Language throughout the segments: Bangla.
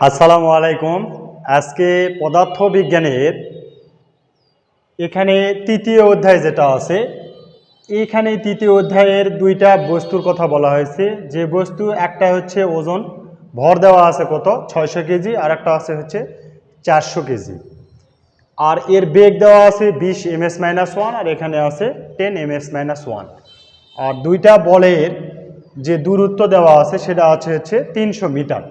আসসালামু আলাইকুম। আজকে পদার্থ বিজ্ঞানের এখানে তৃতীয় অধ্যায় যেটা আছে, এইখানে তৃতীয় অধ্যায়ের দুইটা বস্তুর কথা বলা হয়েছে। যে বস্তু একটা হচ্ছে ওজন, ভর দেওয়া আছে কত 600 কেজি, আর একটা আছে হচ্ছে 400 কেজি, আর এর বেগ দেওয়া আছে 20 ms-1, আর এখানে আছে 10 ms-1, আর দুইটা বলের যে দূরত্ব দেওয়া আছে সেটা আছে হচ্ছে 300 মিটার।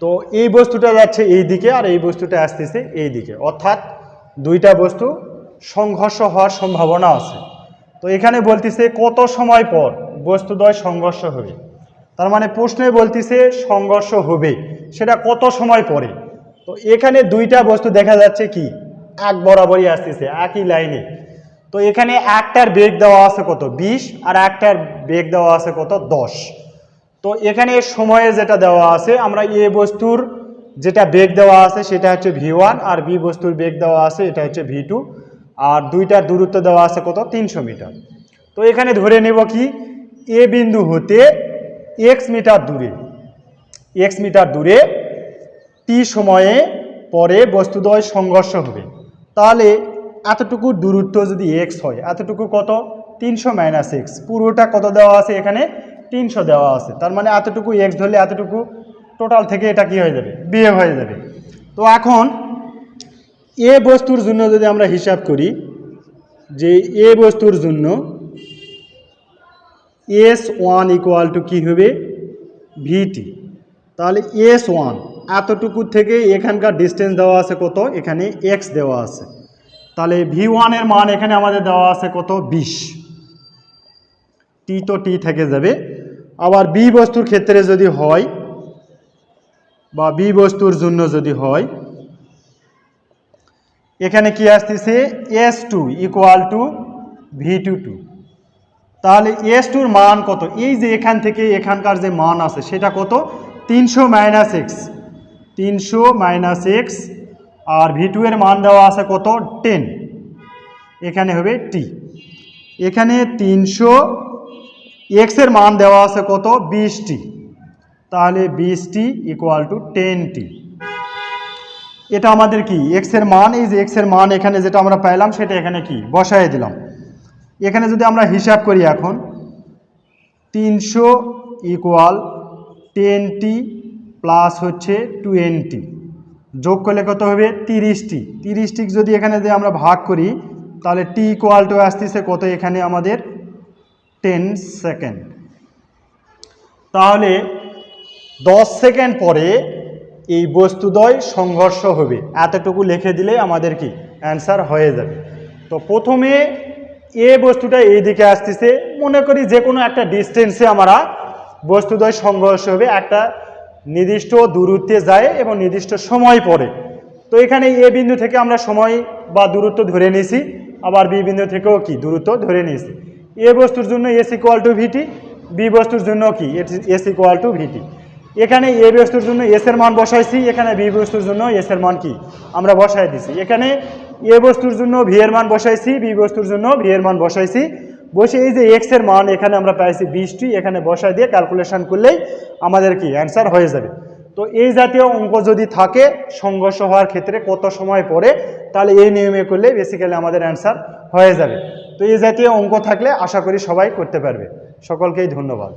তো এই বস্তুটা যাচ্ছে এই দিকে আর এই বস্তুটা আসতেছে এই দিকে, অর্থাৎ দুইটা বস্তু সংঘর্ষ হওয়ার সম্ভাবনা আছে। তো এখানে বলতেছে কত সময় পর বস্তুদ্বয় সংঘর্ষ হবে। তার মানে প্রশ্নে বলতেছে সংঘর্ষ হবে, সেটা কত সময় পরে। তো এখানে দুইটা বস্তু দেখা যাচ্ছে কি এক বরাবরই আসতেছে একই লাইনে। তো এখানে একটার বেগ দেওয়া আছে কত 20, আর একটার বেগ দেওয়া আছে কত 10। তো এখানে সময়ে যেটা দেওয়া আছে, আমরা এ বস্তুর যেটা বেগ দেওয়া আছে সেটা হচ্ছে v1, আর বি বস্তুর বেগ দেওয়া আছে এটা হচ্ছে v2, আর দুইটার দূরত্ব দেওয়া আছে কত 300 মিটার। তো এখানে ধরে নেব কি এ বিন্দু হতে x মিটার দূরে t সময়ে পরে বস্তুদ্বয় সংঘর্ষ হবে। তাহলে এতটুকু দূরত্ব যদি x হয়, এতটুকু কত 300 - x, পুরোটা কত দেওয়া আছে এখানে 300 দেওয়া আছে। তার মানে এতটুকু x ধরলে এতটুকু টোটাল থেকে এটা কি হয়ে যাবে, বিয়োগ হয়ে যাবে। তো এখন এ বস্তুর জন্য যদি আমরা হিসাব করি যে এ বস্তুর জন্য S1 ইকুয়াল টু কী হবে vt। তাহলে S1 এতটুকু থেকে এখানকার ডিস্টেন্স দেওয়া আছে কত, এখানে x দেওয়া আছে। তাহলে v1 এর মান এখানে আমাদের দেওয়া আছে কত 20, t তো t থেকে যাবে। আবার বি বস্তুর ক্ষেত্রে যদি হয় বা বি বস্তুর জন্য যদি হয়, এখানে কি আসতেছে S2 ইকুয়াল টু v22। তাহলে S2 এর মান কত, এই যে এখান থেকে এখানকার যে মান আছে সেটা কত 300 - x, আর v2 এর মান দেওয়া আছে কত 10, এখানে হবে t। এখানে 300, x এর মান দেওয়া আছে কত 20t, তাহলে 20t ইকুয়াল টু 10t। এটা আমাদের কি x এর মান, এই যে x এর মান এখানে যেটা আমরা পাইলাম সেটা এখানে কি বসায় দিলাম। এখানে যদি আমরা হিসাব করি এখন 300 ইকুয়াল 10t প্লাস হচ্ছে 20, যোগ করলে কত হবে 30t। 30টি যদি এখানে যে আমরা ভাগ করি তাহলে t ইকুয়াল টু আসতেছে কত এখানে আমাদের 10 সেকেন্ড। তাহলে 10 সেকেন্ড পরে এই বস্তুদ্বয় সংঘর্ষ হবে, এতটুকু লিখে দিলে আমাদের কি অ্যান্সার হয়ে যাবে। তো প্রথমে এ বস্তুটা এই দিকে আসতেছে, মনে করি যে কোনো একটা ডিস্টেন্সে আমরা বস্তুদ্বয় সংঘর্ষ হবে, একটা নির্দিষ্ট দূরত্বে যায় এবং নির্দিষ্ট সময় পরে। তো এখানে এ বিন্দু থেকে আমরা সময় বা দূরত্ব ধরে নিয়েছি, আবার বি বিন্দু থেকেও কি দূরত্ব ধরে নিয়েছি। এ বস্তুর জন্য s equal to v t, B বস্তুর জন্য কি এস ইকুয়াল টু ভিটি। এখানে এ বস্তুর জন্য এস এর মান বসাইছি, এখানে বি বস্তুর জন্য এস এর মান কি আমরা বসাই দিছি। এখানে এ বস্তুর জন্য ভি এর মান বসাইছি, বি বস্তুর জন্য ভি এর মান বসাইছি, বসে এই যে এক্স এর মান এখানে আমরা পাইছি 20টি, এখানে বসাই দিয়ে ক্যালকুলেশন করলেই আমাদের কি অ্যান্সার হয়ে যাবে। তো এই জাতীয় অঙ্ক যদি থাকে সংঘর্ষ হওয়ার ক্ষেত্রে কত সময় পরে, তাহলে এই নিয়মে করলে বেসিক্যালি আমাদের অ্যান্সার হয়ে যাবে। তো এই জাতীয় অঙ্ক থাকলে আশা করি সবাই করতে পারবে। সকলকেই ধন্যবাদ।